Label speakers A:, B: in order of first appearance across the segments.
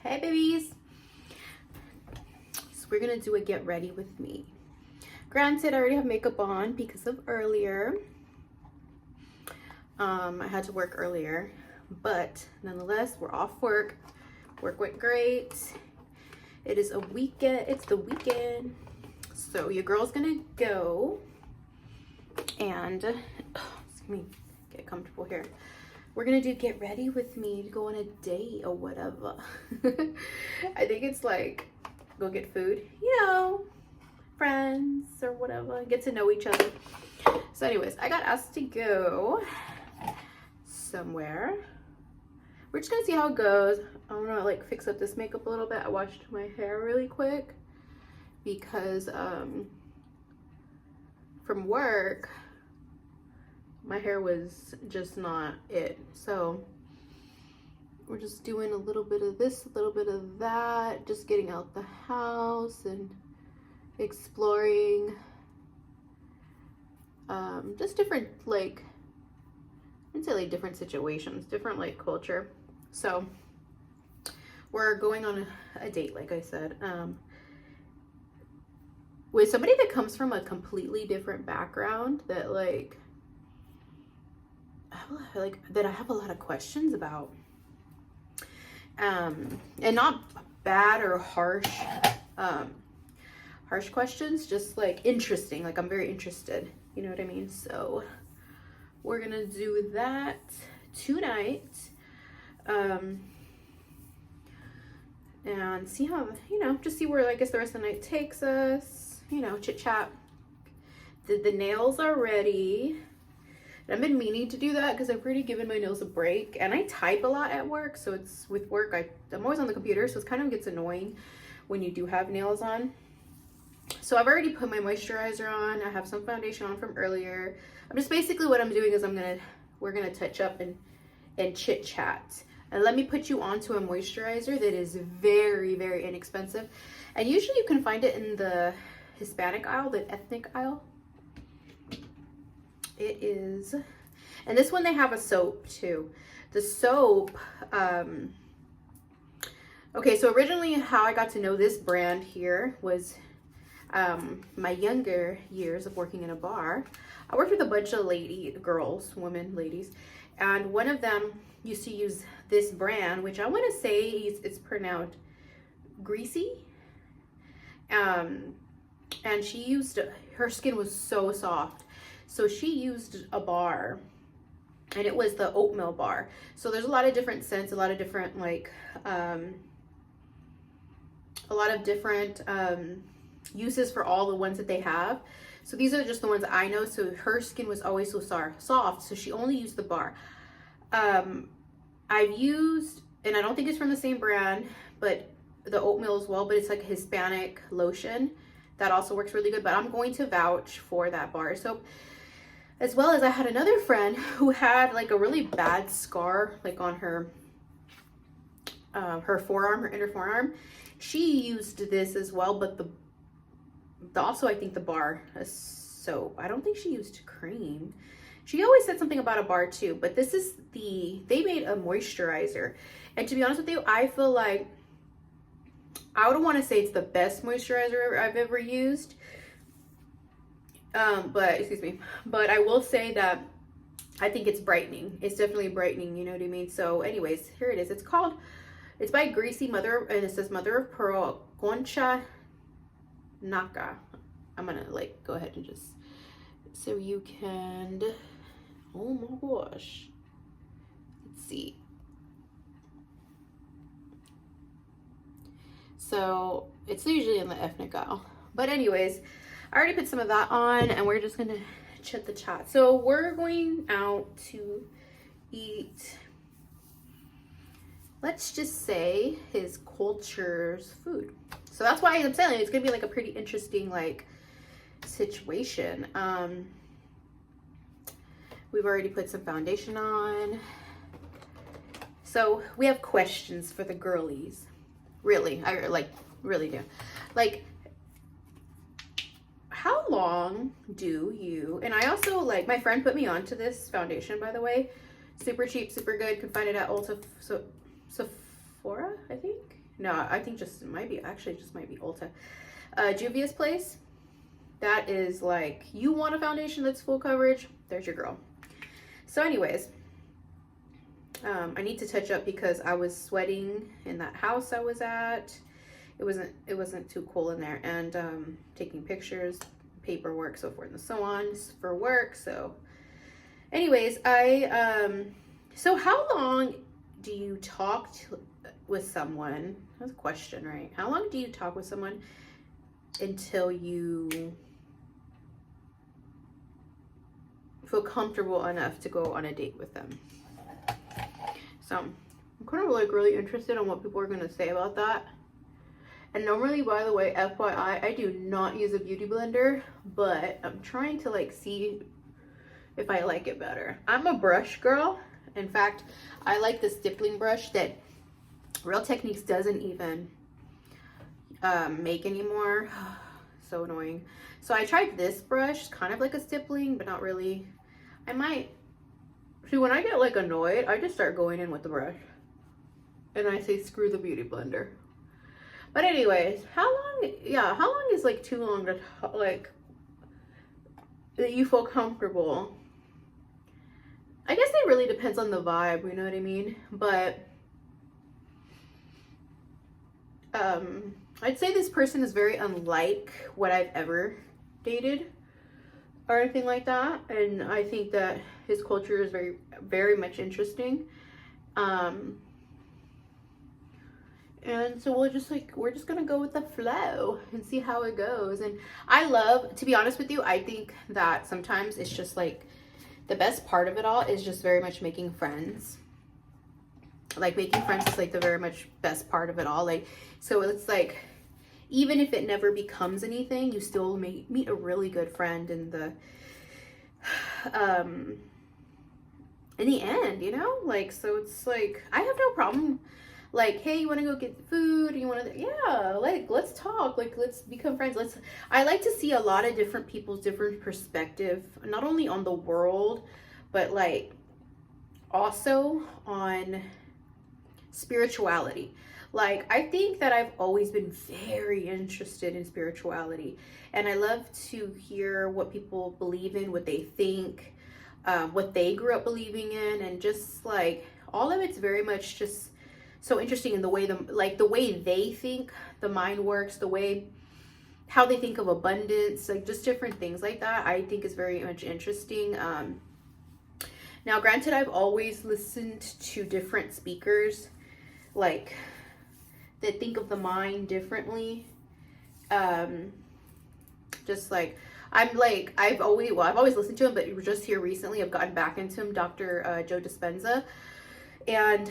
A: Hey babies. So we're gonna do a get ready with me. Granted, I already have makeup on because of earlier. I had to work earlier, but nonetheless, we're off work. Work went great. It is a weekend. It's the weekend. So your girl's gonna go and let me get comfortable here. We're gonna do get ready with me to go on a date or whatever. I think it's like go get food, you know, friends or whatever, get to know each other. So anyways, I got asked to go somewhere. We're just gonna see how it goes. I want to like fix up this makeup a little bit. I washed my hair really quick because from work my hair was just not it. So we're just doing a little bit of this, a little bit of that, just getting out the house and exploring just different, like, I'd say like different situations, different like culture. So we're going on a date, like I said, with somebody that comes from a completely different background that like I have a lot of questions about, and not bad or harsh questions, just like interesting. Like I'm very interested, you know what I mean? So we're gonna do that tonight, and see how, you know, just see where I guess the rest of the night takes us, you know, chit chat. The nails are ready. I've been meaning to do that because I've already given my nails a break, and I type a lot at work. So it's with work, I'm always on the computer, so it kind of gets annoying when you do have nails on. So I've already put my moisturizer on. I have some foundation on from earlier. I'm just basically what I'm doing is we're gonna touch up and chit chat. And let me put you onto a moisturizer that is very, very inexpensive. And usually you can find it in the Hispanic aisle, the ethnic aisle. It is, and this one they have a soap too. The soap, okay, so originally how I got to know this brand here was my younger years of working in a bar. I worked with a bunch of ladies, and one of them used to use this brand, which I want to say it's pronounced Greasy. And she used, her skin was so soft. So she used a bar, and it was the oatmeal bar. So there's a lot of different scents, a lot of different like uses for all the ones that they have. So these are just the ones I know. So her skin was always so soft, so she only used the bar. I've used, and I don't think it's from the same brand, but the oatmeal as well, but it's like a Hispanic lotion that also works really good. But I'm going to vouch for that bar soap. As well as I had another friend who had like a really bad scar like on her forearm, her inner forearm. She used this as well, but also I think the bar soap. I don't think she used cream. She always said something about a bar too, but this is they made a moisturizer. And to be honest with you, I feel like I would want to say it's the best moisturizer I've ever used. But I will say that I think it's brightening. It's definitely brightening, you know what I mean? So anyways, here it is. It's by Greasy Mother, and it says Mother of Pearl Concha Naka. I'm gonna like go ahead and just, so you can, oh my gosh. Let's see. So it's usually in the ethnic aisle. But anyways, I already put some of that on, and we're just gonna chit the chat. So we're going out to eat, let's just say, his culture's food. So that's why I'm saying it's gonna be like a pretty interesting like situation. We've already put some foundation on. So we have questions for the girlies. Really, I like really do. Like, how long do you, and I also like, my friend put me onto this foundation, by the way, super cheap, super good, can find it at Ulta, so Sephora, I think, No, I think just might be Ulta. Juvia's Place. That is like, you want a foundation that's full coverage, there's your girl. So anyways, I need to touch up because I was sweating in that house I was at. It wasn't too cool in there, and taking pictures, paperwork, so forth and so on for work. So anyways, so how long do you talk with someone? That's a question, right? How long do you talk with someone until you feel comfortable enough to go on a date with them? So I'm kind of like really interested in what people are going to say about that. And normally, by the way, FYI, I do not use a beauty blender, but I'm trying to like see if I like it better. I'm a brush girl. In fact, I like the stippling brush that Real Techniques doesn't even make anymore. So annoying. So I tried this brush, kind of like a stippling, but not really. I might see, when I get like annoyed, I just start going in with the brush and I say screw the beauty blender. But anyways, how long is like too long to like that you feel comfortable? I guess it really depends on the vibe, you know what I mean? But I'd say this person is very unlike what I've ever dated or anything like that, and I think that his culture is very, very much interesting. And so we're just gonna go with the flow and see how it goes. And I love, to be honest with you, I think that sometimes it's just like the best part of it all is just very much making friends. Like making friends is like the very much best part of it all. Like, so it's like, even if it never becomes anything, you still meet a really good friend in the end, you know? Like, so it's like, I have no problem. Like, hey, you want to go get food? You want to, yeah, like, let's talk. Like, let's become friends. I like to see a lot of different people's different perspective, not only on the world, but like also on spirituality. Like, I think that I've always been very interested in spirituality, and I love to hear what people believe in, what they think, what they grew up believing in, and just like all of it's very much just so interesting in the way the way they think the mind works, the way how they think of abundance, like just different things like that, I think is very much interesting. Now granted, I've always listened to different speakers like that think of the mind differently. Just like I've always listened to him, but just here recently I've gotten back into him, Dr. Joe Dispenza. And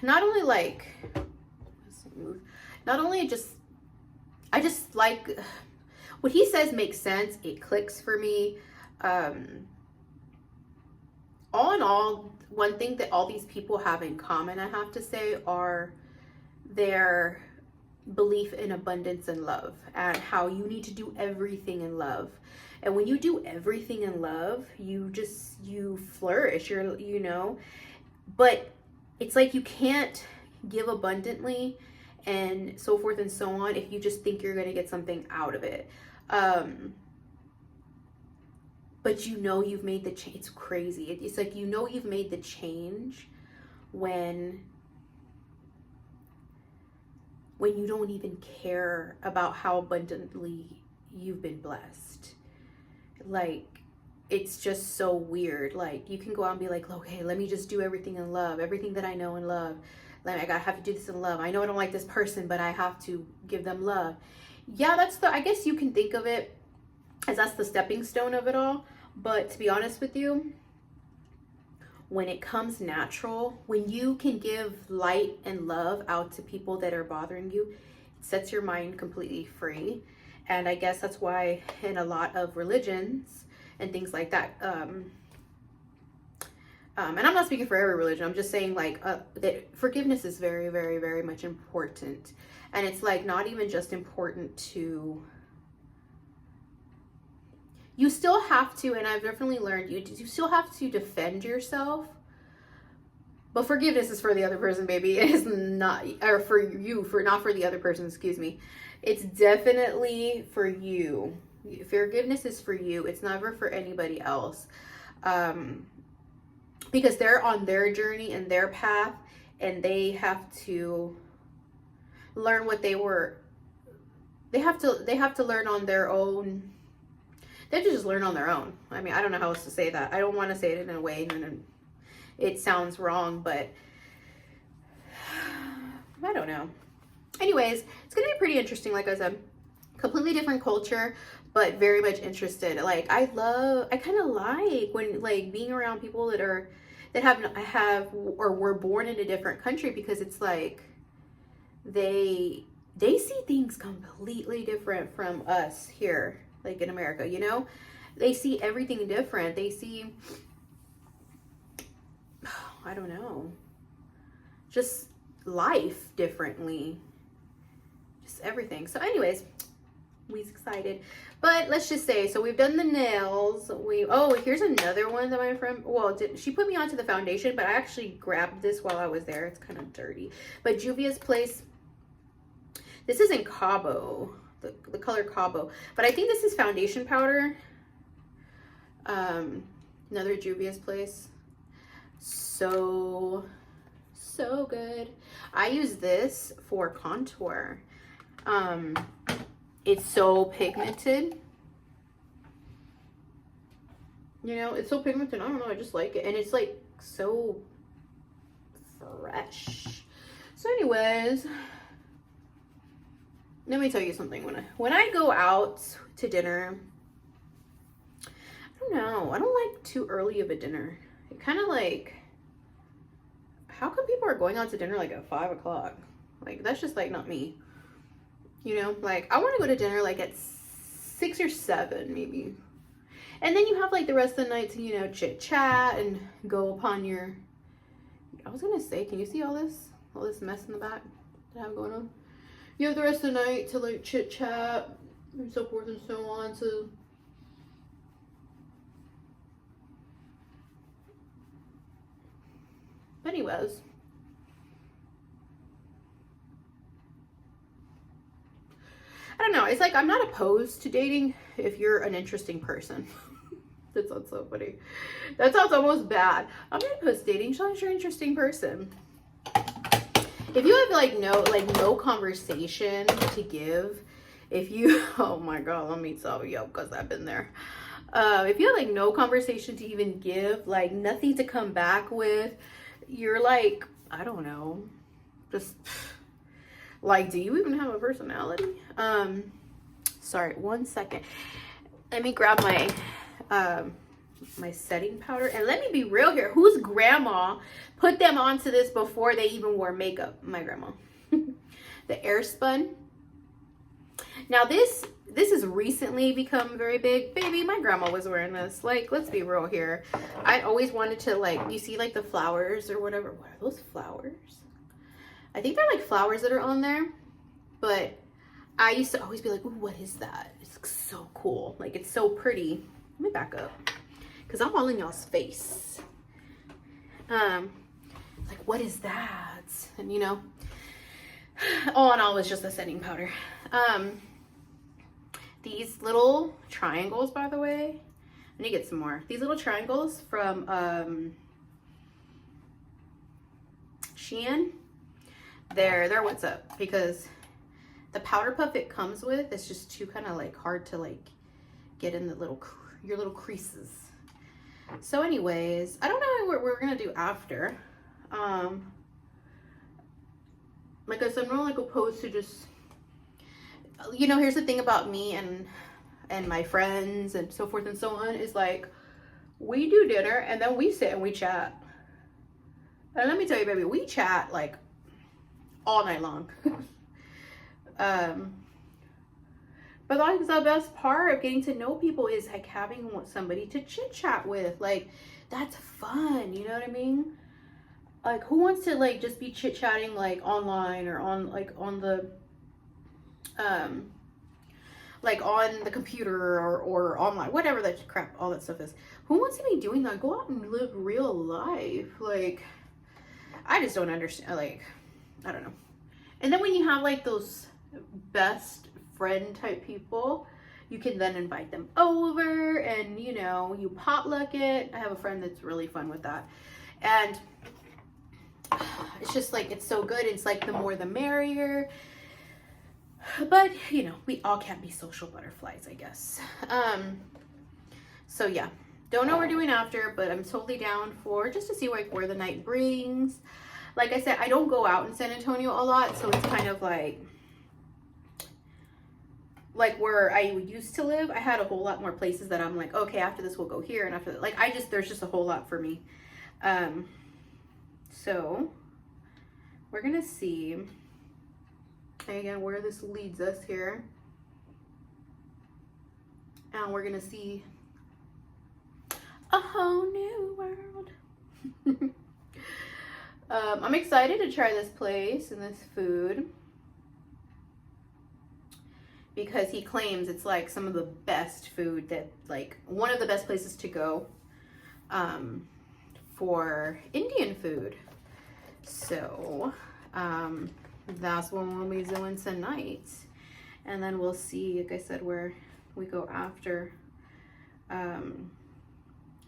A: not only like, I just like what he says makes sense. It clicks for me. All in all, one thing that all these people have in common, I have to say, are their belief in abundance and love, and how you need to do everything in love. And when you do everything in love, you flourish, you know, but it's like you can't give abundantly and so forth and so on if you just think you're going to get something out of it. But you know you've made the change. It's crazy. It's like, you know, you've made the change when you don't even care about how abundantly you've been blessed. Like, it's just so weird. Like, you can go out and be like, okay, let me just do everything in love, everything that I know in love. Like, I have to do this in love. I know I don't like this person, but I have to give them love. Yeah, I guess you can think of it as that's the stepping stone of it all. But to be honest with you, when it comes natural, when you can give light and love out to people that are bothering you, it sets your mind completely free. And I guess that's why in a lot of religions and things like that, and I'm not speaking for every religion, I'm just saying like that forgiveness is very, very, very much important. And it's like not even just important to, you still have to, and I've definitely learned, you still have to defend yourself, But forgiveness is for the other person, baby. It is not, or for you, not for the other person, excuse me. It's definitely for you. Forgiveness is for you. It's never for anybody else. Because they're on their journey and their path, and they have to learn what they have to learn on their own. They have to just learn on their own. I mean, I don't know how else to say that. I don't want to say it in a way and it sounds wrong, but I don't know. Anyways, it's gonna be pretty interesting. Like I said, completely different culture, but very much interested. Like I kind of like when like being around people that have or were born in a different country, because it's like they see things completely different from us here, like in America, you know? They see everything different. They see, I don't know, just life differently, just everything. So anyways, we's excited. But let's just say, so we've done the nails. Oh, here's another one that my friend, she put me onto the foundation, but I actually grabbed this while I was there. It's kind of dirty. But Juvia's Place, this is in Cabo, the color Cabo. But I think this is foundation powder. Another Juvia's Place. So good. I use this for contour. It's so pigmented. You know, it's so pigmented. I don't know. I just like it. And it's like so fresh. So anyways, let me tell you something. When I go out to dinner, I don't know. I don't like too early of a dinner. It kind of like, how come people are going out to dinner like at 5 o'clock? Like, that's just like not me. You know, like I want to go to dinner like at 6 or 7 maybe. And then you have like the rest of the night to, you know, chit chat and go upon your, I was gonna say, can you see all this mess in the back that I have going on? You have the rest of the night to like chit chat and so forth and so on. So anyways, I don't know. It's like I'm not opposed to dating if you're an interesting person. That sounds so funny. That sounds almost bad. I'm not opposed to dating as long as you're an interesting person. If you have like no conversation to give, if you, oh my God, let me tell you, because I've been there. If you have like no conversation to even give, like nothing to come back with, you're like, I don't know, just like, do you even have a personality? Sorry, 1 second. Let me grab my my setting powder, and let me be real here. Whose grandma put them onto this before they even wore makeup? My grandma. The Airspun. Now this has recently become very big. Baby, my grandma was wearing this. Like, let's be real here. I always wanted to, like, you see like the flowers or whatever. What are those flowers? I think they're like flowers that are on there. But I used to always be like, ooh, what is that? It's so cool. Like, it's so pretty. Let me back up, because I'm all in y'all's face. Like, what is that? And you know, all in all, it was just a setting powder. These little triangles, by the way, I need to get some more. These little triangles from Shein, they're what's up, because the powder puff it comes with, it's just too kind of like hard to like get in the your little creases. So anyways, I don't know what we're gonna do after. Like I said, I'm not like opposed to just, you know, here's the thing about me and my friends and so forth and so on, is like, we do dinner and then we sit and we chat. And let me tell you, baby, we chat like all night long. But like the best part of getting to know people is like having somebody to chit chat with. Like, that's fun, you know what I mean? Like, who wants to like just be chit chatting like online or on like on the computer or online, whatever that crap, all that stuff is. Who wants to be doing that? Go out and live real life. Like, I just don't understand, like, I don't know. And then when you have like those best friend type people, you can then invite them over and, you know, you potluck it. I have a friend that's really fun with that. And it's just like, it's so good. It's like the more the merrier. But, you know, we all can't be social butterflies, I guess. So yeah, don't know what we're doing after, but I'm totally down for just to see like where the night brings. Like I said, I don't go out in San Antonio a lot, so it's kind of like where I used to live. I had a whole lot more places that I'm like, okay, after this we'll go here, and after that, like there's just a whole lot for me. So we're gonna see again where this leads us here, and we're gonna see a whole new world. I'm excited to try this place and this food because he claims it's like some of the best food, that like one of the best places to go for Indian food. So that's what we'll be doing tonight, and then we'll see, like I said, where we go after.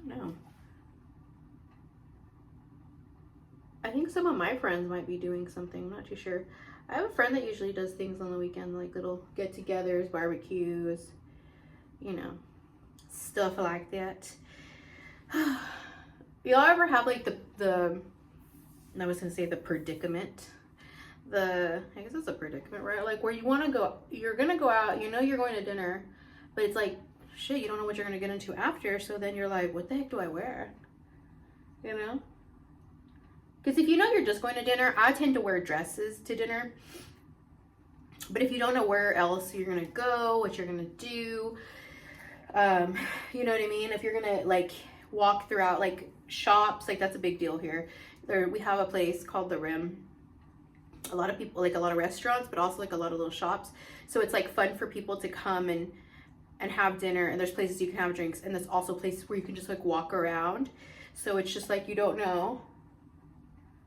A: No, I think some of my friends might be doing something. I'm not too sure. I have a friend that usually does things on the weekend, like little get-togethers, barbecues, you know, stuff like that. Y'all ever have like the I was gonna say the predicament, I guess it's a predicament, right? Like where you want to go, you're gonna go out, you know, you're going to dinner, but it's like, shit, you don't know what you're gonna get into after. So then you're like, what the heck do I wear? You know? Because if you know you're just going to dinner, I tend to wear dresses to dinner. But if you don't know where else you're gonna go, what you're gonna do, you know what I mean? If you're gonna like walk throughout like shops, like that's a big deal here. We have a place called The Rim. A lot of people, like a lot of restaurants, but also like a lot of little shops. So it's like fun for people to come and have dinner, and there's places you can have drinks, and there's also places where you can just like walk around. So it's just like you don't know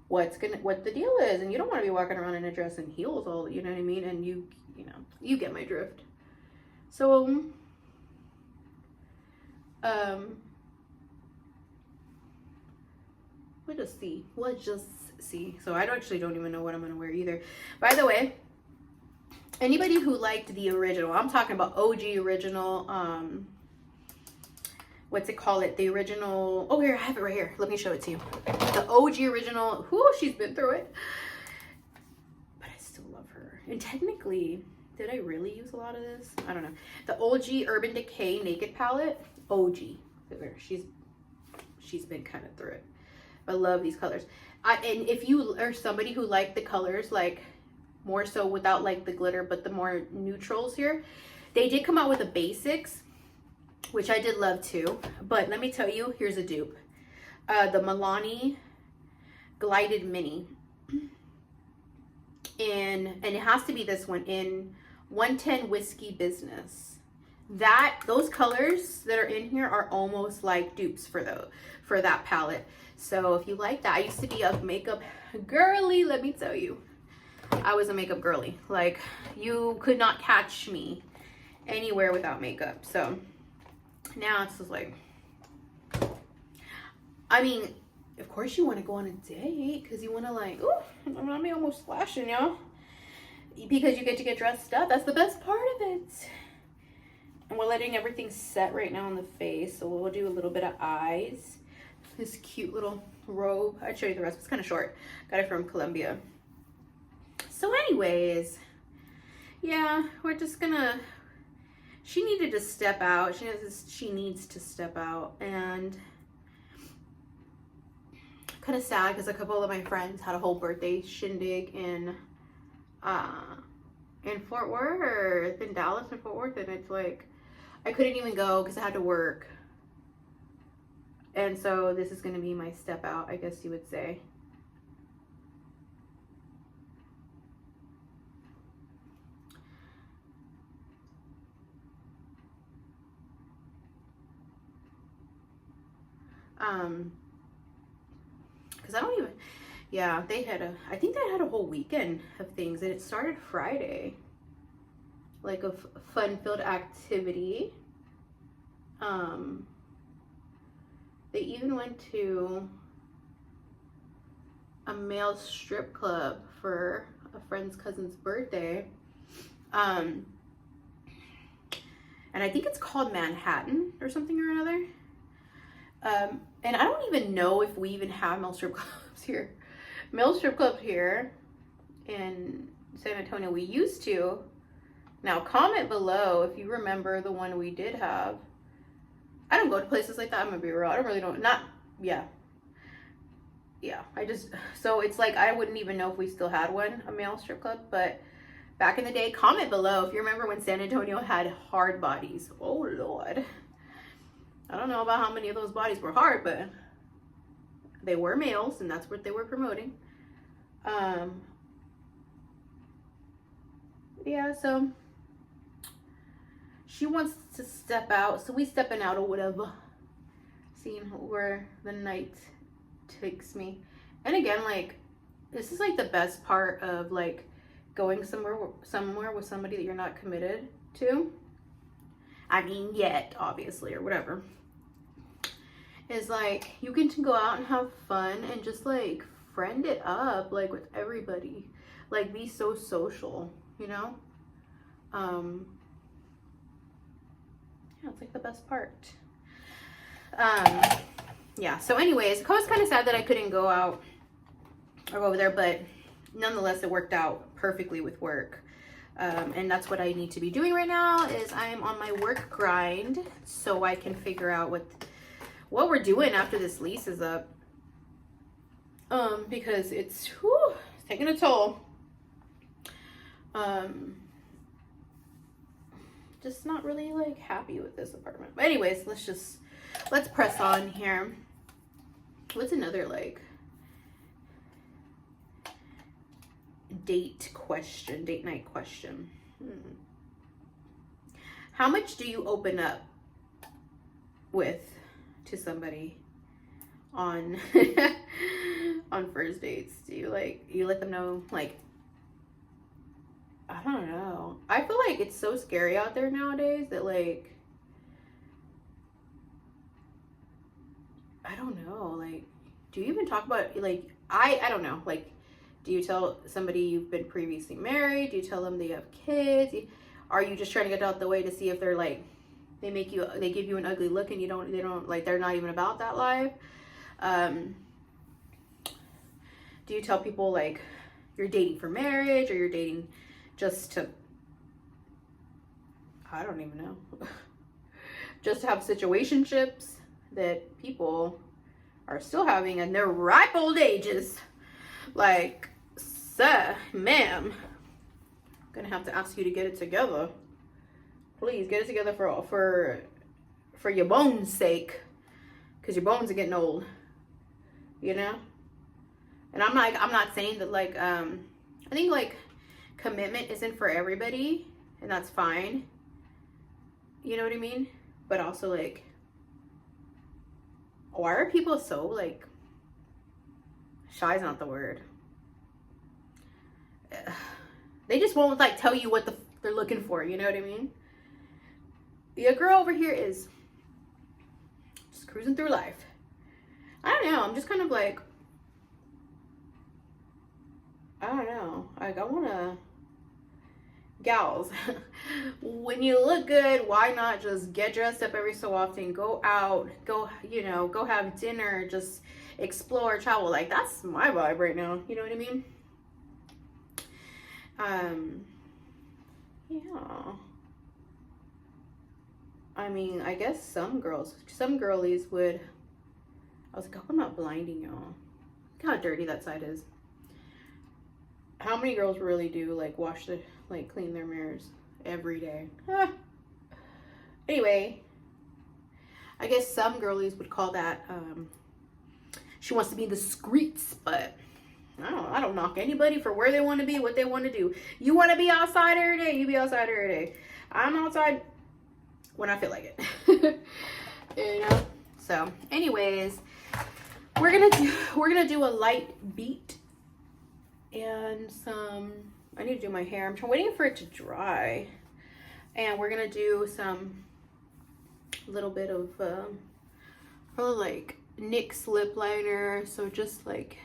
A: what the deal is, and you don't want to be walking around in a dress and heels all, you know what I mean? And you know, you get my drift. So let's just see. So I actually don't even know what I'm gonna wear either. By the way, anybody who liked the original, I'm talking about OG original, what's it called? The original, oh here, I have it right here. Let me show it to you. The OG original, whoo, she's been through it. But I still love her. And technically, did I really use a lot of this? I don't know. The OG Urban Decay Naked Palette, OG. She's been kind of through it. I love these colors. And if you are somebody who liked the colors, like more so without like the glitter, but the more neutrals here, they did come out with the basics, which I did love too. But let me tell you, here's a dupe. The Milani Glided Mini. And it has to be this one in 110 Whiskey Business. Those colors that are in here are almost like dupes for that palette. So if you like that, I used to be a makeup girly, let me tell you. I was a makeup girly. Like, you could not catch me anywhere without makeup. So now it's just like, I mean, of course you want to go on a date because you want to like, ooh, I'm not almost flashing, y'all. Because you get to get dressed up. That's the best part of it. And we're letting everything set right now on the face. So we'll do a little bit of eyes. This cute little robe. I'd show you the rest. It's kind of short. Got it from Colombia. So anyways, yeah, we're just gonna, she needed to step out. She needs to step out. And kind of sad because a couple of my friends had a whole birthday shindig in Fort Worth, in Dallas and Fort Worth, and it's like I couldn't even go because I had to work. And so this is going to be my step out, I guess you would say. Because I don't even, yeah, I think they had a whole weekend of things, and it started Friday. Like a fun-filled activity. They even went to a male strip club for a friend's cousin's birthday. And I think it's called Manhattan or something or another. And I don't even know if we even have male strip clubs here. Male strip clubs here in San Antonio, we used to. Now, comment below if you remember the one we did have. I don't go to places like that. I'm gonna be real. I don't really know. Yeah. So it's like I wouldn't even know if we still had one, a male strip club. But back in the day, comment below if you remember when San Antonio had hard bodies. Oh Lord. I don't know about how many of those bodies were hard, but they were males, and that's what they were promoting. Yeah, so she wants to step out, so we stepping out or whatever, seeing where the night takes me. And again, like, this is like the best part of like going somewhere with somebody that you're not committed to. I mean, yet, obviously, or whatever. Is like you get to go out and have fun and just like friend it up like with everybody, like be so social, you know. Yeah, it's like the best part. Yeah, so anyways, I was kind of sad that I couldn't go out or go over there, but nonetheless it worked out perfectly with work. And that's what I need to be doing right now, is I am on my work grind so I can figure out what we're doing after this lease is up. Because it's taking a toll. Just not really like happy with this apartment. But anyways, let's press on here. What's another like date night question? How much do you open up to somebody on on first dates? Do you let them know, like, I don't know. I feel like it's so scary out there nowadays that like, I don't know, like, do you even talk about, like, I don't know, like, do you tell somebody you've been previously married? Do you tell them they have kids? Are you just trying to get out the way to see if they're like, they give you an ugly look and they don't like, they're not even about that life? Do you tell people like you're dating for marriage, or you're dating just to, I don't even know, just to have situationships that people are still having in their ripe old ages? Like, sir, ma'am, I'm gonna have to ask you to get it together. Please get it together for your bones' sake, because your bones are getting old, you know. And I'm not saying that like I think like commitment isn't for everybody, and that's fine, you know what I mean. But also, like, why are people so like, shy is not the word, they just won't like tell you what they're looking for, you know what I mean? Your girl over here is just cruising through life. I don't know, I'm just kind of like, I don't know, like, I want to, gals, when you look good, why not just get dressed up every so often, go out, go have dinner, just explore, travel? Like, that's my vibe right now, you know what I mean? Yeah, I mean, I guess some girlies would, I was like, I hope I'm not blinding y'all. Look how dirty that side is. How many girls really do like clean their mirrors every day? Anyway, I guess some girlies would call that, she wants to be in the streets, but I don't knock anybody for where they want to be, what they want to do. You want to be outside every day, you be outside every day. I'm outside when I feel like it. You know? So anyways, we're gonna do a light beat and some, I need to do my hair. I'm waiting for it to dry. And we're gonna do some little bit of probably like NYX lip liner. So just like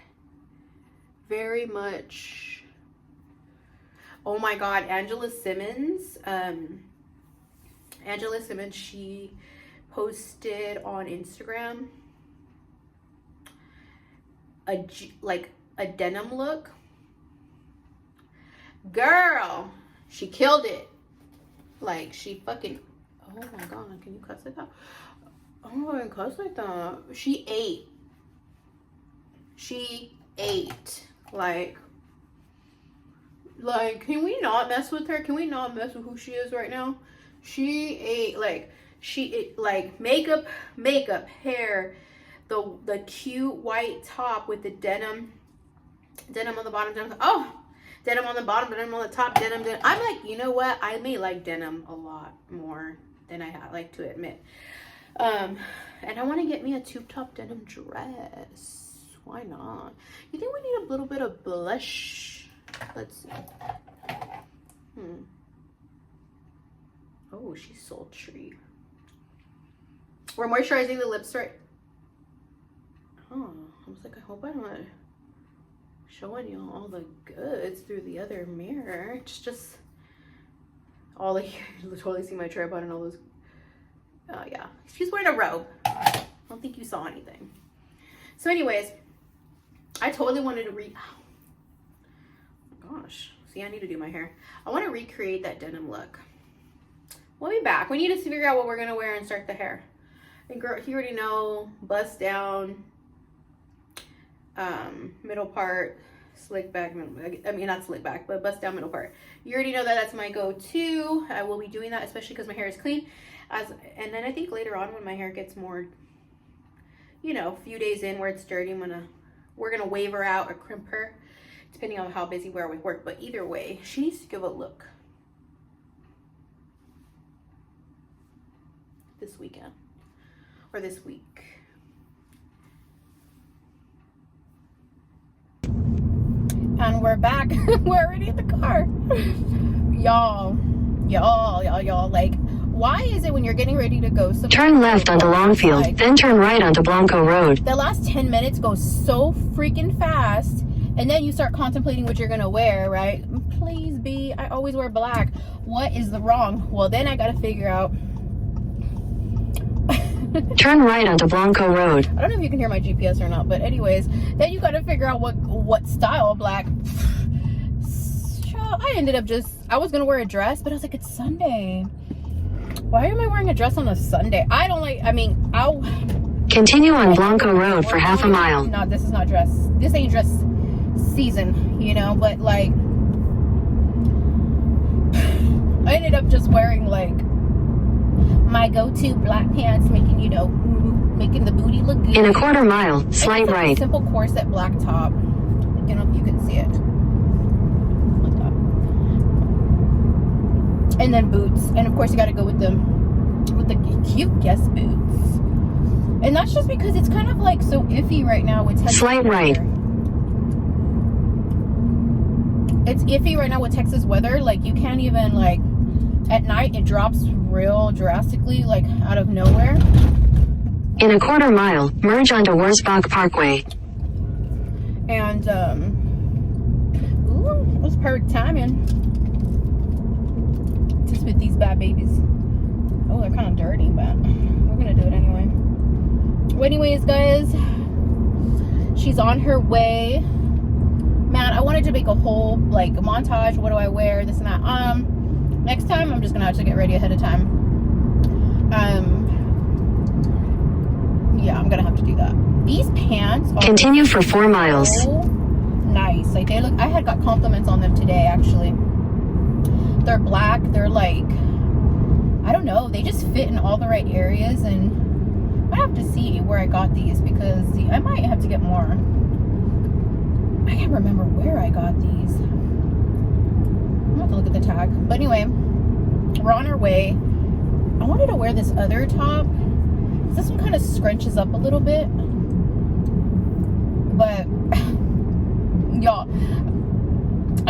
A: very much, oh my god, Angela Simmons, she posted on Instagram a denim look. Girl, she killed it. Like, she fucking, oh my god, can you cuss like that? Oh my god, cuss like that. She ate. Like, can we not mess with her? Can we not mess with who she is right now? She ate, like makeup, hair, the cute white top with the denim on the bottom, denim on the bottom, denim on the top, denim. I'm like, you know what? I may like denim a lot more than I like to admit. And I want to get me a tube top denim dress. Why not? You think we need a little bit of blush? Let's see. Oh, she's sultry. We're moisturizing the lips right. Oh, I was like, I hope I'm not showing you all the goods through the other mirror. It's just all the, you totally see my tripod and all those. Yeah, she's wearing a robe. I don't think you saw anything. So anyways, I totally wanted to oh gosh, see, I need to do my hair. I want to recreate that denim look. We'll be back. We need to figure out what we're gonna wear and start the hair. And girl, you already know, bust down, middle part, slick back, I mean not slick back, but bust down middle part. You already know that that's my go-to. I will be doing that, especially because my hair is clean. And then I think later on when my hair gets more, you know, a few days in where it's dirty, we're gonna wave her out or crimp her, depending on how busy we are with work. But either way, she needs to give a look this weekend or this week. And we're back. We're already at the car. Y'all, like, why is it when you're getting ready to go somewhere,
B: turn left onto Longfield, then turn right onto Blanco Road.
A: The last 10 minutes go so freaking fast, and then you start contemplating what you're gonna wear, right? Please be, I always wear black. What is the wrong? Well, then I gotta figure out.
B: Turn right onto Blanco Road.
A: I don't know if you can hear my GPS or not, but anyways, then you gotta figure out what style of black. So I ended up I was gonna wear a dress, but I was like, it's Sunday. Why am I wearing a dress on a Sunday? I don't like, I mean, I'll
B: continue on Blanco Road for half a mile.
A: No, this is not dress. This ain't dress season, you know, but like, I ended up just wearing like my go-to black pants, making, you know, making the booty look good.
B: In a quarter mile, slight right.
A: A simple corset black top. I don't know if you can see it. And then boots, and of course you got to go with the cute Guess boots. And that's just because it's kind of like so iffy right now with Texas
B: slight
A: weather.
B: Right.
A: It's iffy right now with Texas weather. Like, you can't even, like, at night it drops real drastically, like out of nowhere.
B: In a quarter mile, merge onto Wurzbach Parkway.
A: And ooh, it was perfect timing. Just with these bad babies. Oh, they're kind of dirty, but we're gonna do it anyway. Well, anyways, guys, she's on her way. Man, I wanted to make a whole like montage. What do I wear? This and that. Next time, I'm just gonna have to get ready ahead of time. Yeah, I'm gonna have to do that. These pants are
B: continue for 4 miles.
A: So nice. Like, they look. I had got compliments on them today, actually. They're black. They're like, I don't know. They just fit in all the right areas, and I have to see where I got these because I might have to get more. I can't remember where I got these. I'm gonna have to look at the tag. But anyway, we're on our way. I wanted to wear this other top. This one kind of scrunches up a little bit. But y'all,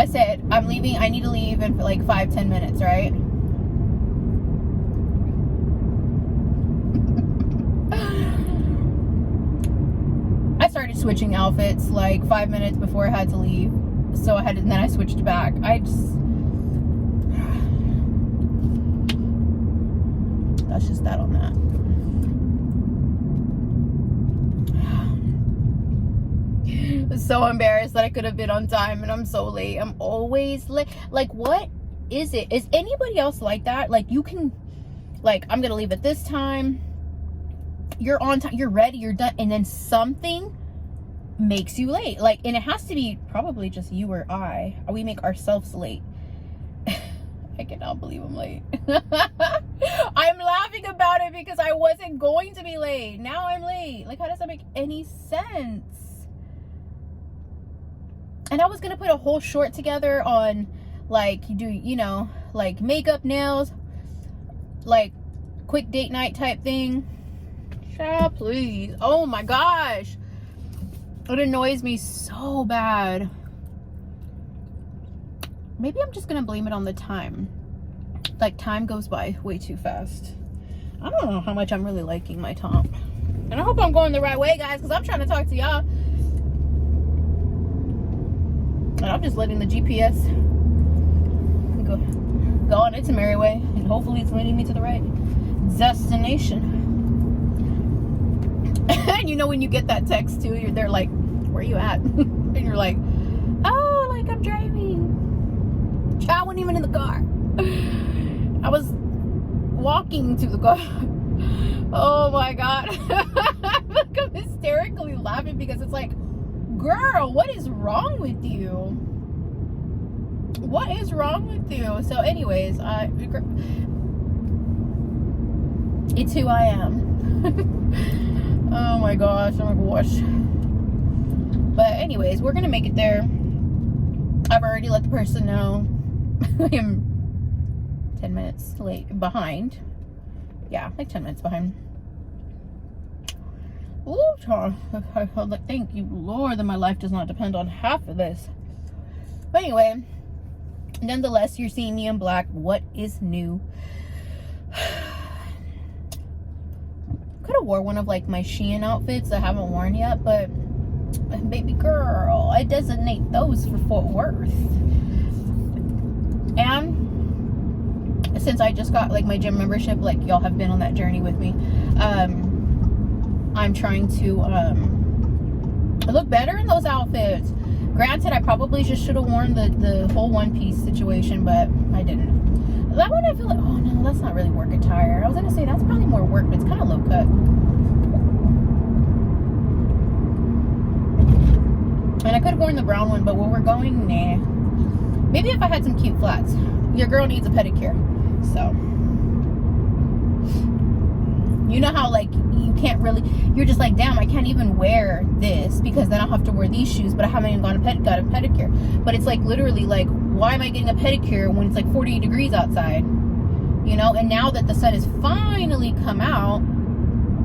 A: said, I'm leaving. I need to leave in like 5-10 minutes, right? I started switching outfits like 5 minutes before I had to leave. So I had to, and then I switched back. That's just that on that. I'm so embarrassed that I could have been on time and I'm so late. I'm always late. Like, what is it? Is anybody else like that? Like, you can, like, I'm gonna leave at this time. You're on time, you're ready, you're done, and then something makes you late. Like, and it has to be probably just you or I. We make ourselves late. I cannot believe I'm late. I'm laughing about it because I wasn't going to be late. Now I'm late. Like, how does that make any sense? And I was gonna put a whole short together on, like, you know, like makeup, nails, like quick date night type thing. Child, please. Oh my gosh. It annoys me so bad. Maybe I'm just gonna blame it on the time. Like, time goes by way too fast. I don't know how much I'm really liking my top. And I hope I'm going the right way, guys, because I'm trying to talk to y'all. And I'm just letting the GPS go on its merry way. And hopefully it's leading me to the right destination. And you know when you get that text too, they're like, where are you at? And you're like, oh, like I'm driving. I wasn't even in the car. I was walking to the car. Oh my God. I'm hysterically laughing because it's like, girl, what is wrong with you? What is wrong with you? So anyways, it's who I am. Oh my gosh, oh my gosh. But anyways, we're gonna make it there. I've already let the person know. I am 10 minutes behind. Yeah, like 10 minutes behind. Ooh, thank you, Lord, that my life does not depend on half of this. But anyway, nonetheless, you're seeing me in black. What is new? Could have wore one of like my Shein outfits I haven't worn yet, but baby girl, I designate those for Fort Worth. And since I just got like my gym membership, like y'all have been on that journey with me, I'm trying to look better in those outfits. Granted, I probably just should have worn the whole one-piece situation, but I didn't. That one I feel like, oh no, that's not really work attire. I was gonna say that's probably more work, but it's kind of low cut. And I could have worn the brown one, but where we're going, nah. Maybe if I had some cute flats. Your girl needs a pedicure, so. You know how like you can't really, you're just like, damn, I can't even wear this because then I'll have to wear these shoes, but I haven't even got a pedicure. But it's like literally like, why am I getting a pedicure when it's like 40 degrees outside? You know, and now that the sun has finally come out,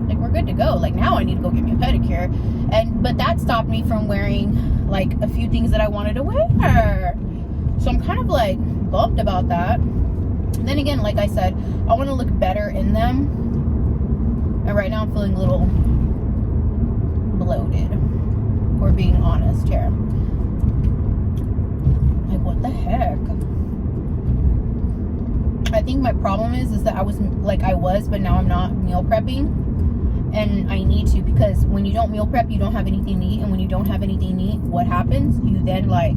A: like we're good to go. Like now I need to go get me a pedicure. But that stopped me from wearing like a few things that I wanted to wear. So I'm kind of like bummed about that. Then again, like I said, I want to look better in them. And right now I'm feeling a little bloated, if we're being honest here. Like, what the heck? I think my problem is that I was, but now I'm not meal prepping. And I need to, because when you don't meal prep, you don't have anything to eat. And when you don't have anything to eat, what happens? You then like,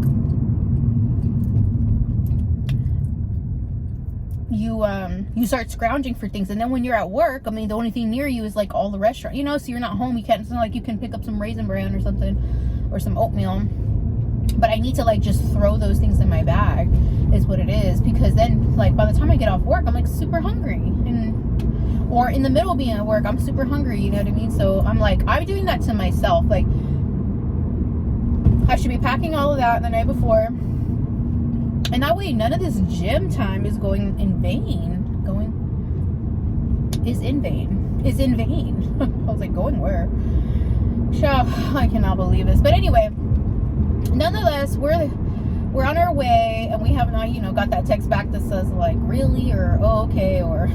A: you start scrounging for things, and then when you're at work, I mean, the only thing near you is like all the restaurant, you know, so you're not home. You can't, it's not like you can pick up some Raisin Bran or something, or some oatmeal. But I need to like just throw those things in my bag, is what it is, because then like by the time I get off work, I'm like super hungry, or in the middle of being at work, I'm super hungry, you know what I mean? So I'm like, I'm doing that to myself. Like, I should be packing all of that the night before. And that way, none of this gym time is going in vain. Is in vain. I was like, going where? I cannot believe this. But anyway, nonetheless, we're we're on our way, and we have not, you know, got that text back that says like, really, or oh, okay, or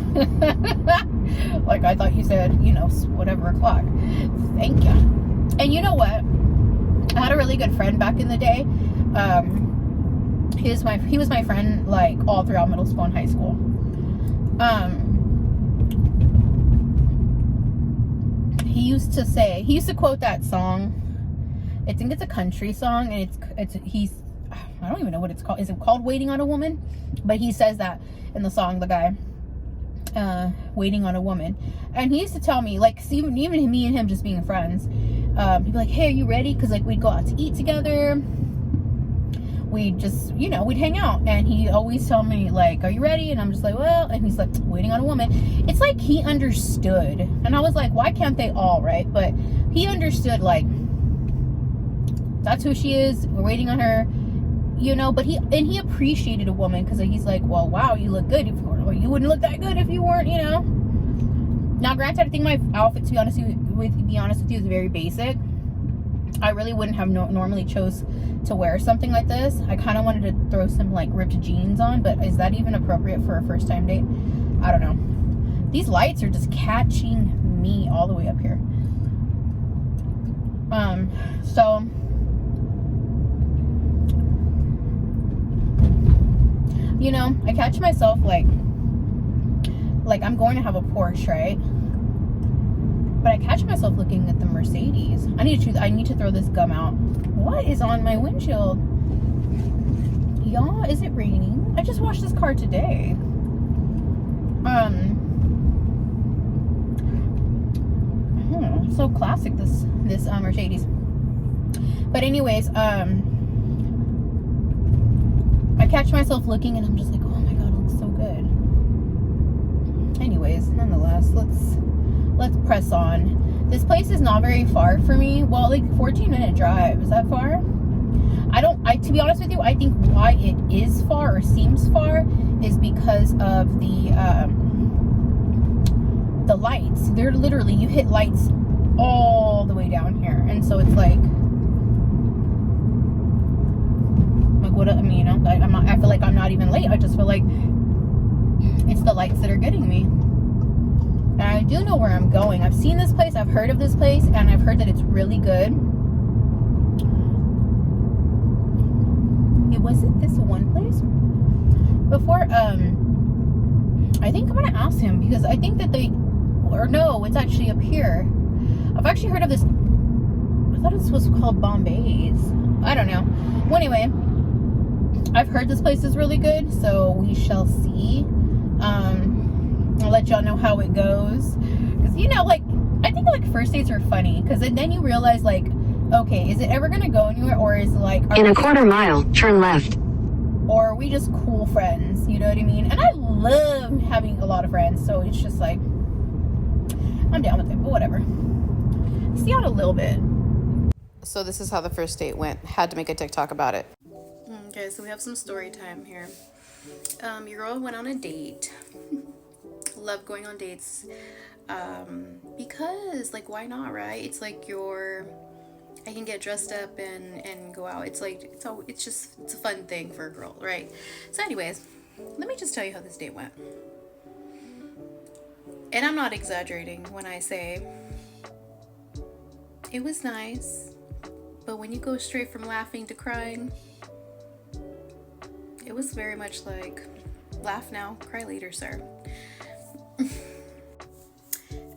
A: like, I thought you said, you know, whatever o'clock. Thank you. And you know what? I had a really good friend back in the day. He was my friend like all throughout middle school and high school. He used to quote that song. I think it's a country song, and I don't even know what it's called. Is it called Waiting on a Woman? But he says that in the song, the guy, Waiting on a Woman. And he used to tell me, like, even me and him just being friends, he'd be like, hey, are you ready? Because like we'd go out to eat together, we'd just, you know, we'd hang out, and he always tell me like, are you ready? And I'm just like, well, and he's like, waiting on a woman. It's like he understood, and I was like, why can't they all, right? But he understood, like, that's who she is, we're waiting on her, you know. But he appreciated a woman, because he's like, well, wow, you look good. If you wouldn't look that good if you weren't, you know. Now granted, I think my outfit, to be honest with you, is very basic. I really wouldn't have normally chose to wear something like this. I kind of wanted to throw some like ripped jeans on, but is that even appropriate for a first time date? I don't know. These lights are just catching me all the way up here. So you know, I catch myself like I'm going to have a Porsche, right? But I catch myself looking at the Mercedes. I need to throw this gum out. What is on my windshield? Y'all, is it raining? I just washed this car today. So classic, this Mercedes. But anyways, I catch myself looking, and I'm just like, oh my god, it looks so good. Anyways, nonetheless, let's press on. This place is not very far for me. Well, like 14-minute drive. Is that far? To be honest with you, I think why it is far, or seems far, is because of the lights. They're literally, you hit lights all the way down here, and so it's like what I mean, you know, I feel like I'm not even late. I just feel like it's the lights that are getting me. And I do know where I'm going. I've seen this place, I've heard of this place, and I've heard that it's really good. Wasn't this one place before? I think I'm gonna ask him, because I think that it's actually up here. I've actually heard of this. I thought this was called Bombay's. I don't know. Well, anyway, I've heard this place is really good, so we shall see. I'll let y'all know how it goes, because you know, like, I think like first dates are funny, because then you realize, like, okay, is it ever gonna go anywhere, or is it like,
B: in a quarter mile, turn left,
A: or are we just cool friends? You know what I mean? And I love having a lot of friends, so it's just like, I'm down with it, but whatever. See you in a little bit. So this is how the first date went. Had to make a TikTok about it. Okay, so we have some story time here. Your girl went on a date. Love going on dates, because, like, why not, right? It's like I can get dressed up and go out. It's like, it's a fun thing for a girl, right? So anyways, let me just tell you how this date went. And I'm not exaggerating when I say it was nice, but when you go straight from laughing to crying, it was very much like, laugh now, cry later, sir.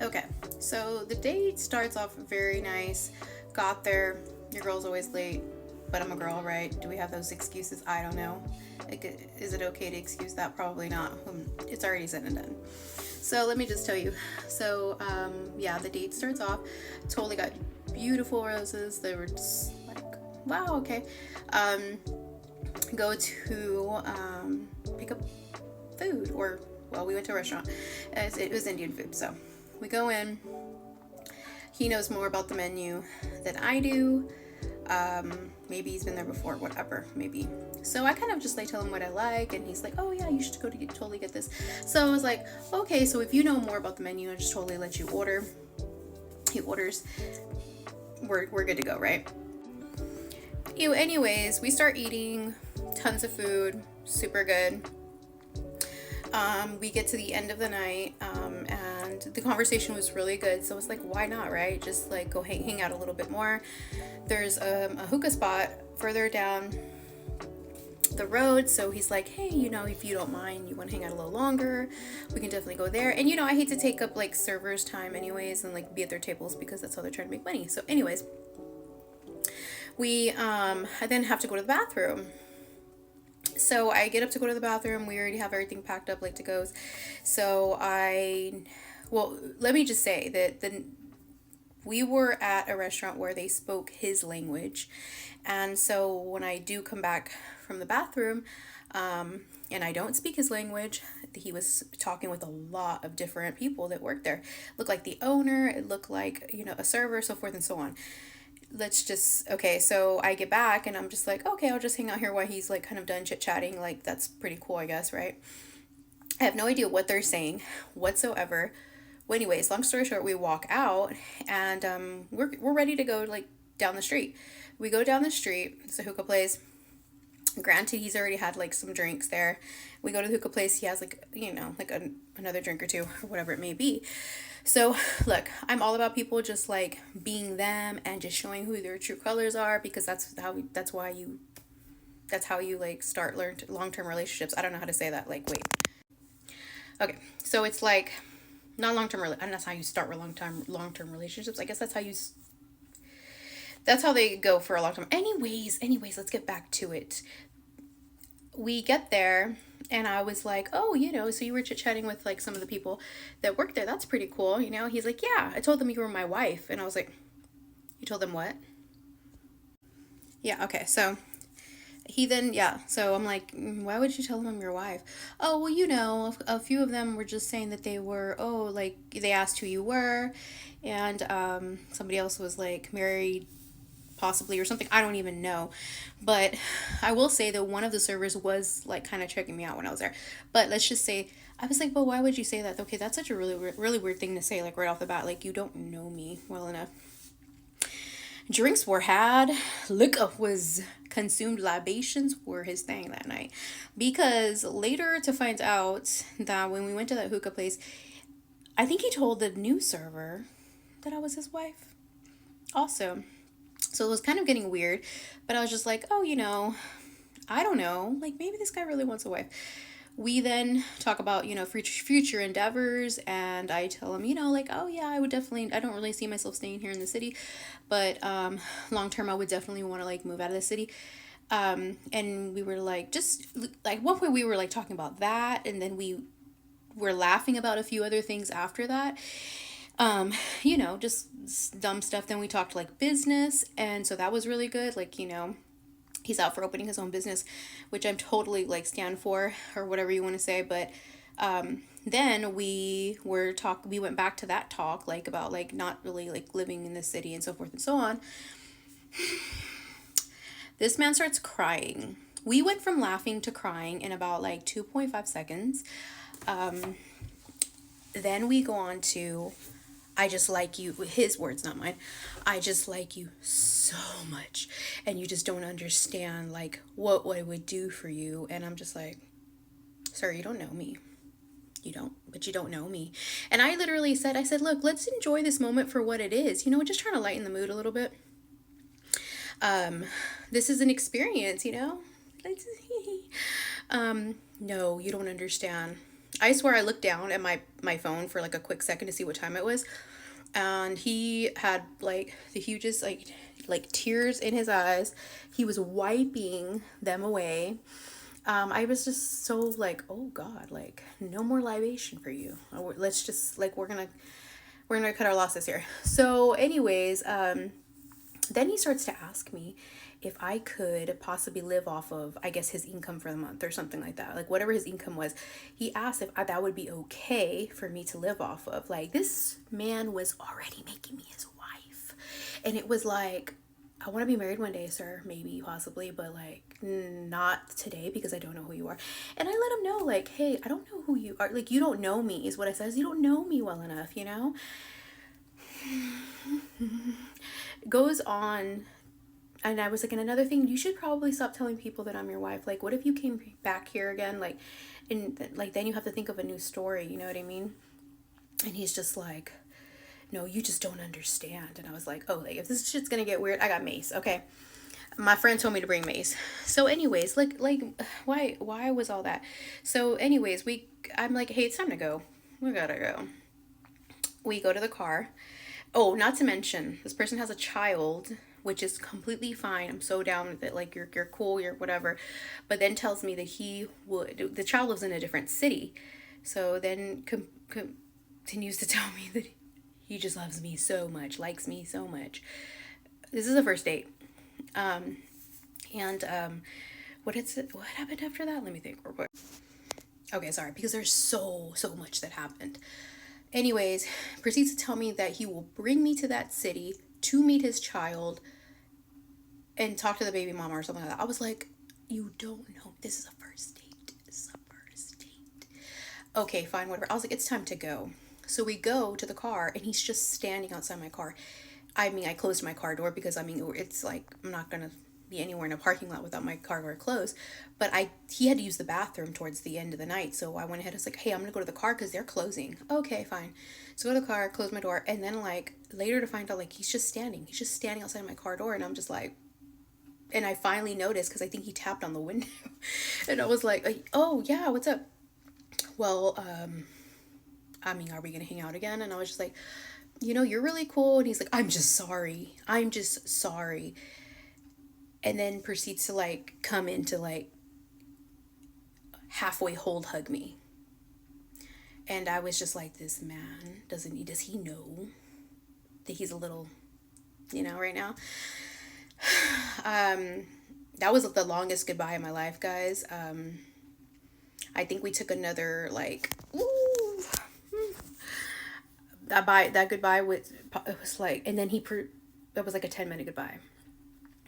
A: Okay, so the date starts off very nice. Got there, your girl's always late, but I'm a girl, right? Do we have those excuses? I don't know. Is it okay to excuse that? Probably not. It's already said and done. So let me just tell you. So yeah, the date starts off. Totally got beautiful roses. They were just like, wow, okay. Go to pick up food, or, well, we went to a restaurant. It was Indian food, so we go in. He knows more about the menu than I do. Maybe he's been there before, whatever, maybe. So I kind of just like tell him what I like, and he's like, oh yeah, you should totally get this. So I was like, okay, so if you know more about the menu, I just totally let you order. He orders. We're good to go, right? Anyways, we start eating. tons of food, super good. We get to the end of the night, and the conversation was really good. So it's like, why not, right? Just like go hang out a little bit more. There's a hookah spot further down the road, so he's like, hey, you know, if you don't mind, you want to hang out a little longer, we can definitely go there. And you know, I hate to take up like servers' time anyways and like be at their tables, because that's how they're trying to make money. So anyways, I then have to go to the bathroom. So I get up to go to the bathroom. We already have everything packed up like to goes. So well, let me just say that we were at a restaurant where they spoke his language. And so when I do come back from the bathroom, and I don't speak his language, he was talking with a lot of different people that worked there. It looked like the owner, it looked like, you know, a server, so forth and so on. Okay, so I get back and I'm just like, okay, I'll just hang out here while he's like kind of done chit-chatting. Like, that's pretty cool, I guess, right? I have no idea what they're saying whatsoever. Well, anyways, long story short, we walk out and we're ready to go like down the street. We go down the street. It's a hookah place. Granted, he's already had like some drinks there. We go to the hookah place. He has like, you know, like another drink or two or whatever it may be. So look, I'm all about people just like being them and just showing who their true colors are, because that's how you like start long-term relationships. I don't know how to say that. Like, wait. Okay. So it's like not long-term, and that's how you start with long-term relationships. I guess that's how they go for a long time. Anyways, let's get back to it. We get there and I was like, oh, you know, so you were chit-chatting with like some of the people that work there. That's pretty cool. You know, he's like, yeah, I told them you were my wife. And I was like, you told them what? Yeah. Okay. So so I'm like, why would you tell them I'm your wife? Oh, well, you know, a few of them were just saying that they were, like they asked who you were. And somebody else was like married possibly or something. I don't even know. But I will say that one of the servers was like kind of checking me out when I was there. But let's just say, I was like, but why would you say that? Okay, that's such a really weird thing to say, like right off the bat. Like, you don't know me well enough. Drinks were had, liquor was consumed, libations were his thing that night. Because later to find out that when we went to that hookah place, I think he told the new server that I was his wife also. So it was kind of getting weird, but I was just like, oh, you know, I don't know, like maybe this guy really wants a wife. We then talk about, you know, future endeavors, and I tell him, you know, like, oh yeah, I don't really see myself staying here in the city, but long term I would definitely want to like move out of the city. And we were like, just like one point we were like talking about that, and then we were laughing about a few other things after that. You know, just dumb stuff. Then we talked like business, and so that was really good. Like, you know, he's out for opening his own business, which I'm totally like stand for, or whatever you want to say. But then we went back to that talk, like about like not really like living in the city and so forth and so on. This man starts crying. We went from laughing to crying in about like 2.5 seconds. Then we go on to, I just like you, his words, not mine. I just like you so much, and you just don't understand like what I would do for you. And I'm just like, sir, you don't know me. You don't know me. And I literally said, look, let's enjoy this moment for what it is. You know, just trying to lighten the mood a little bit. This is an experience, you know. No, you don't understand. I swear I looked down at my phone for like a quick second to see what time it was. And he had like the hugest like tears in his eyes. He was wiping them away. I was just so like, oh God, like no more libation for you. Let's just like, we're gonna cut our losses here. So anyways, then he starts to ask me if I could possibly live off of, I guess, his income for the month or something like that. Like whatever his income was, he asked if that would be okay for me to live off of. Like, this man was already making me his wife. And it was like, I want to be married one day, sir, maybe, possibly, but like not today, because I don't know who you are. And I let him know, like, hey, I don't know who you are. Like, you don't know me is what I says. You don't know me well enough, you know? Goes on. and I was like, and another thing, you should probably stop telling people that I'm your wife. Like, what if you came back here again? Like, and like, then you have to think of a new story. You know what I mean? And he's just like, no, you just don't understand. And I was like, oh, like, if this shit's gonna get weird, I got mace. Okay. My friend told me to bring mace. So anyways, like why was all that? So anyways, I'm like, hey, it's time to go. We gotta go. We go to the car. Oh, not to mention, this person has a child, which is completely fine. I'm so down with it. Like, you're cool, you're whatever. But then tells me that the child lives in a different city. So then continues to tell me that he just loves me so much, likes me so much. This is a first date. What happened after that? Let me think real quick. Okay, sorry, because there's so much that happened. Anyways, proceeds to tell me that he will bring me to that city to meet his child and talk to the baby mama or something like that. I was like, you don't know. This is a first date. This is a first date. Okay, fine, whatever. I was like, it's time to go. So we go to the car and he's just standing outside my car. I mean, I closed my car door because, I mean, it's like, I'm not going to be anywhere in a parking lot without my car door closed. But he had to use the bathroom towards the end of the night. So I went ahead and was like, hey, I'm going to go to the car because they're closing. Okay, fine. So go to the car, close my door. And then, like, later to find out, like, he's just standing outside my car door. And I'm just like, and I finally noticed because I think he tapped on the window. And I was like, oh, yeah, what's up? Well, I mean, are we going to hang out again? And I was just like, you know, you're really cool. And he's like, I'm just sorry. And then proceeds to, like, come into, like, halfway hug me. And I was just like, this man does he know that he's a little, you know, right now? That was the longest goodbye in my life, guys. I think we took another, like, that goodbye was, it was like, and then that was like a 10-minute goodbye.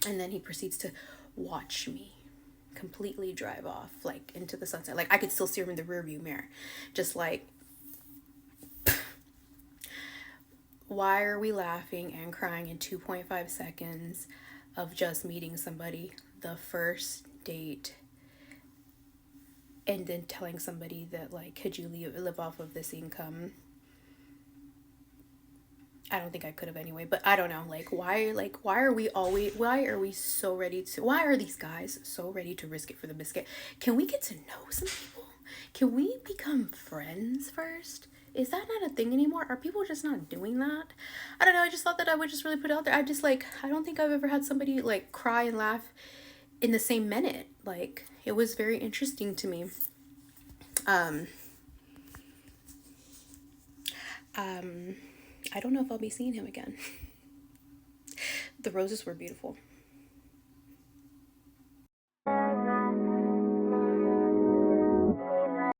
A: And then he proceeds to watch me completely drive off, like, into the sunset. Like, I could still see him in the rearview mirror. Just like, why are we laughing and crying in 2.5 seconds of just meeting somebody, the first date, and then telling somebody that, like, could you live off of this income? I don't think I could have anyway, but I don't know. Why are these guys so ready to risk it for the biscuit? Can we get to know some people? Can we become friends first? Is that not a thing anymore? Are people just not doing that? I don't know. I just thought that I would just really put it out there. I don't think I've ever had somebody, like, cry and laugh in the same minute. Like, it was very interesting to me. I don't know if I'll be seeing him again. The roses were beautiful.